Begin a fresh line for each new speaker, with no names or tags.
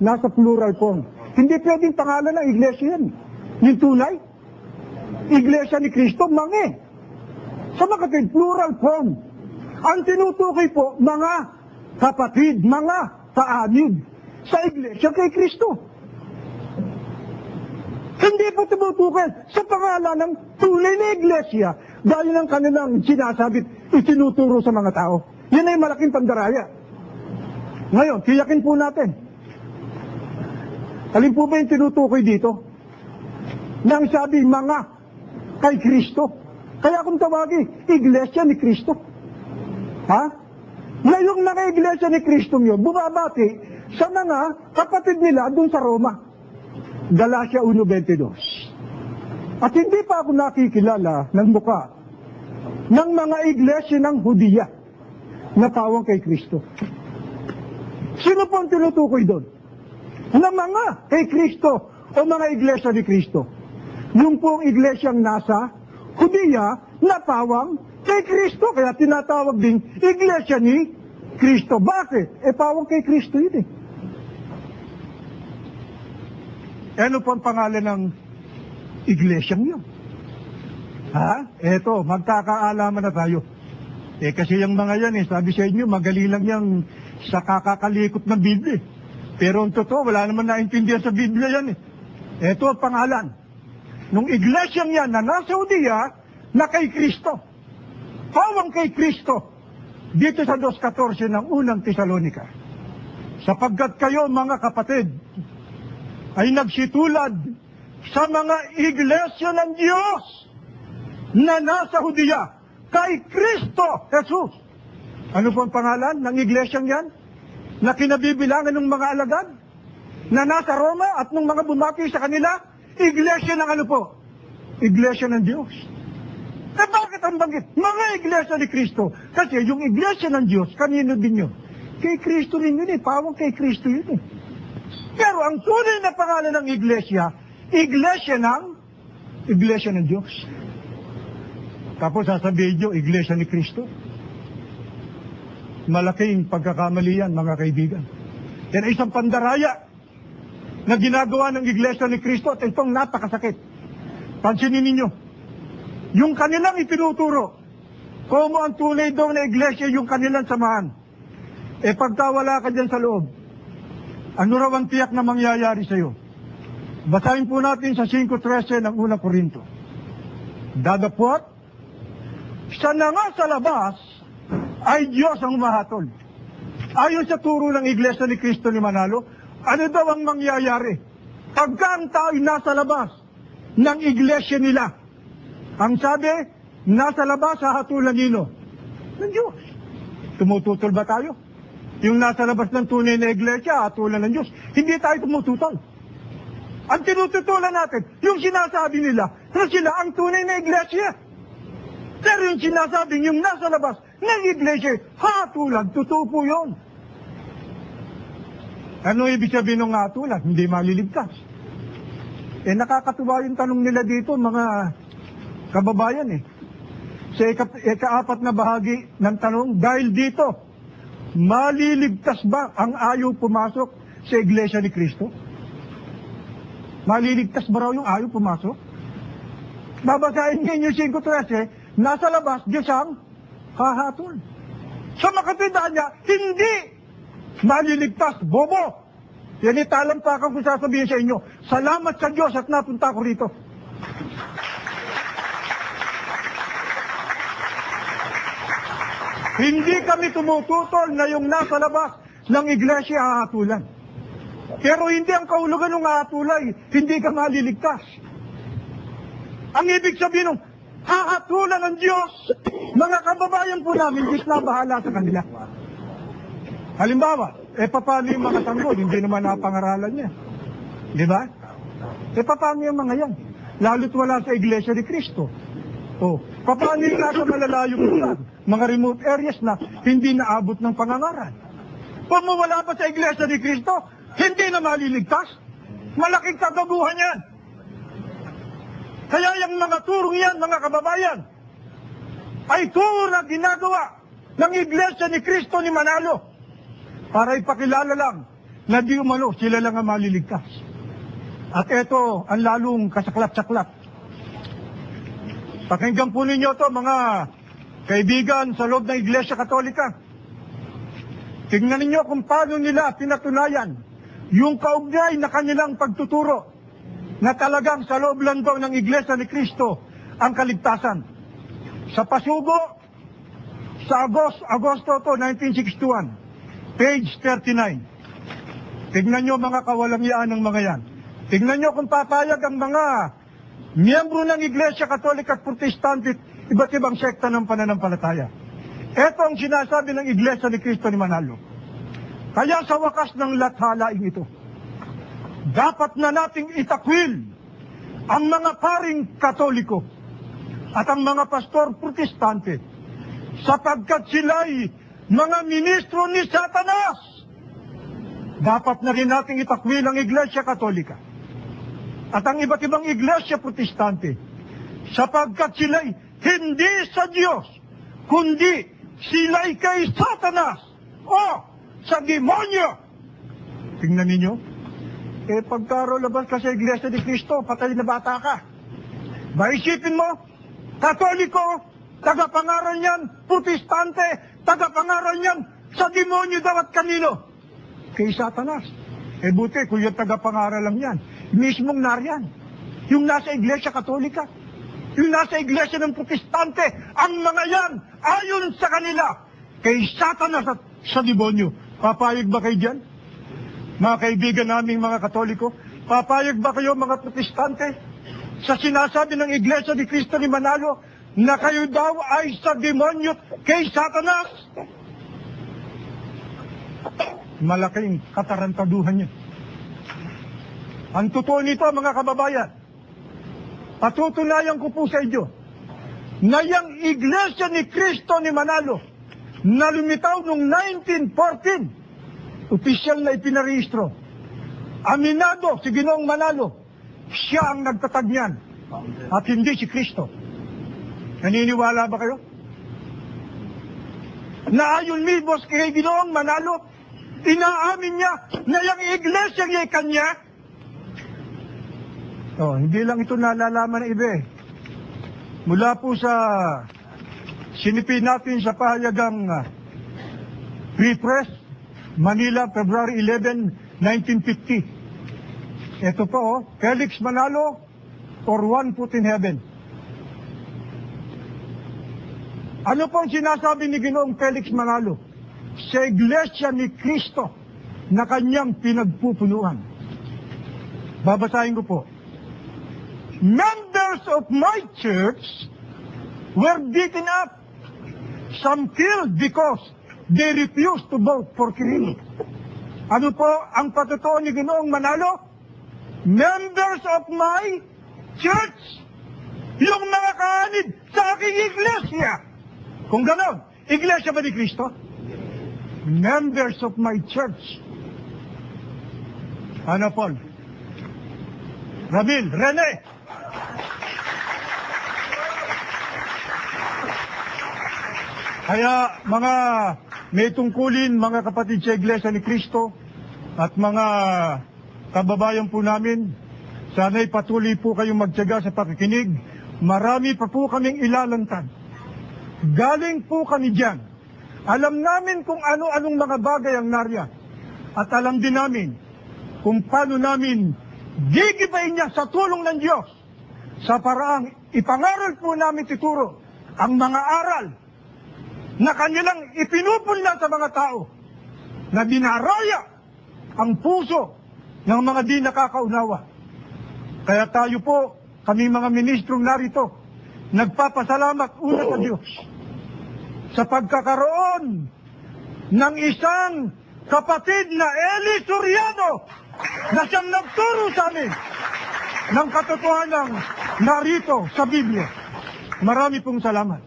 nasa plural form. Hindi pwedeng pangalan ng iglesia yan. Yung tunay, iglesia ni Kristo, mange. Sa mga kapatid, plural form. Ang tinutukoy po, mga kapatid, mga kaanib sa iglesia kay Kristo. Hindi po tumutukoy sa pangalan ng tunay na iglesia dahil ng kanilang sinasabit, itinuturo sa mga tao. Yan ay malaking pandaraya. Ngayon, tiyakin po natin. Alin po ba yung tinutukoy dito? Nang sabi, mga kay Kristo. Kaya kung tawagin, iglesia ni Kristo. Ha? Ngayong mga iglesia ni Kristo yun, bumabati sa mga kapatid nila dun sa Roma. Galatia 1:22. At hindi pa ako nakikilala ng muka ng mga iglesia ng Hudiya na tawag kay Kristo. Sino po ang tinutukoy doon? Na mga kay Kristo o mga iglesia ni Kristo. Yung pong iglesyang nasa Hudiya na tawag kay Kristo. Kaya tinatawag ding iglesia ni Kristo. Bakit? Tawag kay Kristo yun eh. Ano po ang pangalan ng iglesyang yun? Ha? Eto, magkakaalaman na tayo. Kasi yung mga yan sabi sa inyo, magaling lang yan sa kakakalikot ng Biblia. Pero ang totoo, wala naman naintindihan sa Biblia yan Eto ang pangalan. Nung iglesyang yan na nasa Hudiya, na kay Kristo. Pawang kay Kristo. Dito sa 2:14 ng unang Tesalonika. Sapagkat kayo mga kapatid, ay nagsitulad sa mga iglesia ng Diyos na nasa Hudiya kay Kristo Jesus. Ano po ang pangalan ng iglesyang yan? Na kinabibilangan ng mga alagad? Na nasa Roma at ng mga bumati sa kanila? Iglesia ng ano po? Iglesia ng Diyos. Bakit ang banggit? Mga iglesia ni Kristo. Kasi yung iglesia ng Diyos, kanino din yun? Kay Kristo rin yun Pawang kay Kristo yun Pero ang tunay na pangalan ng iglesia ng Diyos. Tapos sasabihin nyo, iglesia ni Kristo. Malaking pagkakamali yan, mga kaibigan. Yan ay isang pandaraya na ginagawa ng iglesia ni Kristo at itong napakasakit. Pansinin ninyo, yung kanilang itinuturo, kung ang tunay daw na iglesia yung kanilang samahan, pagka wala ka dyan sa loob, ano raw ang tiyak na mangyayari sa iyo? Basahin po natin sa 5:13 ng unang Korinto. Dadapot, siya na nga sa labas ay Diyos ang umahatol. Ayon sa turo ng Iglesia ni Kristo ni Manalo, ano daw ang mangyayari? Pagka ang tao'y nasa labas ng iglesia nila, ang sabi, nasa labas hahatulan nino ng Diyos. Tumututol ba tayo? Yung nasa labas ng tunay na iglesia, hatulan ng Diyos. Hindi tayo tumututol. Ang tinututulan natin, yung sinasabi nila, na sila ang tunay na iglesia. Pero yung sinasabing yung nasa labas ng iglesia, hatulan, totoo po yun. Ano ibig sabihin ng hatulan? Hindi maliligtas. Nakakatuwa yung tanong nila dito, mga kababayan Sa ika-4 na bahagi ng tanong, dahil dito, maliligtas ba ang ayaw pumasok sa iglesia ni Kristo? Maliligtas ba raw yung ayaw pumasok? Babasahin niyo yung 5:13, nasa labas, Diyos ang hahatol. Sa makatindaan niya, hindi maliligtas, bobo. Yan talampakan ko sasabihin sa inyo. Salamat sa Diyos at napunta ko rito. Hindi kami tumututol na yung nasa labas ng iglesia hahatulan. Pero hindi ang kahulugan ng hahatulan, hindi ka maliligtas. Ang ibig sabihin ng hahatulan ng Diyos, mga kababayan po namin, Diyos na bahala sa kanila. Halimbawa, paano yung mga tanggol? Hindi naman napangaralan niya. Di ba? Paano yung mga yan? Lalo't wala sa iglesia ni Kristo. Paano yung nasa malalayong lugar? Mga remote areas na hindi naabot ng pangangaral. Kung wala pa sa iglesia ni Kristo, hindi na maliligtas. Malaking kagabuhan yan. Kaya yung mga turong yan, mga kababayan, ay turo na ginagawa ng iglesia ni Kristo ni Manalo para ipakilala lang na di umano sila lang ang maliligtas. At ito ang lalong kasaklap-saklap. Pakinggan po ninyo to mga kaibigan sa loob ng Iglesia Katolika. Tingnan ninyo kung paano nila pinatunayan yung kaugnay na kanilang pagtuturo na talagang sa loob lang daw ng Iglesia ni Cristo ang kaligtasan. Sa pasugo, sa Agosto 1961, page 39. Tingnan nyo mga kawalangyaan ng mga yan. Tingnan nyo kung papayag ang mga miyembro ng Iglesia Katolika at Protestante, iba't ibang sekta ng pananampalataya. Ito ang sinasabi ng Iglesia ni Cristo ni Manalo. Kaya sa wakas ng lathalaing ito, dapat na nating itakwil ang mga paring Katoliko at ang mga pastor Protestante sapagkat sila'y mga ministro ni Satanas. Dapat na rin nating itakwil ang Iglesia Katolika at ang iba't ibang Iglesia Protestante sapagkat sila'y hindi sa Diyos, kundi sila'y kay Satanas o sa demonyo. Tingnan ninyo, pagkarolabas ka sa Iglesia ni Cristo, patay na bata ka. Maisipin mo, Katoliko, tagapangaral yan, Protestante, tagapangaral yan, sa demonyo daw at kanino? Kay Satanas. Buti, kung yung tagapangaral lang yan, mismong nariyan. Yung nasa Iglesia Katolika, yung nasa Iglesia ng Protestante, ang mga yan, ayon sa kanila, kay Satanas at sa demonyo. Papayag ba kayo dyan? Mga kaibigan naming mga Katoliko, papayag ba kayo mga Protestante sa sinasabi ng Iglesia ni Cristo ni Manalo na kayo daw ay sa demonyo kay Satanas? Malaking katarantaduhan niya. Ang totoo nito mga kababayan, patutunayan ko po sa inyo na yung Iglesia ni Cristo ni Manalo na lumitaw noong 1914, opisyal na ipinarehistro. Aminado si Ginoong Manalo, siya ang nagtatag niyan at hindi si Cristo. Naniniwala ba kayo? Na ayon mismo kay Ginoong Manalo, inaamin niya na yung iglesia niya kanya. Hindi lang ito nalalaman ng iba. Mula po sa sinipin natin sa pahayagang Free Press, Manila, February 11, 1950. Ito po, Felix Manalo or One Foot in Heaven. Ano pong sinasabi ni Ginoong Felix Manalo sa Iglesia ni Cristo na kanyang pinagpupunuan? Babasahin ko po. Members of my church were beaten up, some killed because they refused to vote for Quirino. Ano po ang patutuo ni Ginoong Manalo? Members of my church, yung mga kaanib sa aking iglesia. Kung gano'n, iglesia ba ni Cristo? Members of my church. Ano, Paul? Ramil, Rene. Kaya mga may tungkulin, mga kapatid sa Iglesia ni Cristo at mga kababayan po namin, sana'y patuloy po kayong magtiyaga sa pakikinig. Marami pa po kaming ilalantad. Galing po kami dyan. Alam namin kung ano-anong mga bagay ang nariyan. At alam din namin kung paano namin gigibayin niya sa tulong ng Diyos sa paraang ipangaral po namin tituro ang mga aral na kanilang ipinupunla sa mga tao na dinaraya ang puso ng mga di nakakaunawa. Kaya tayo po, kami mga ministrong narito, nagpapasalamat una sa Diyos sa pagkakaroon ng isang kapatid na Eli Soriano na siyang nagturo sa amin ng katotohanan narito sa Biblia. Marami pong salamat.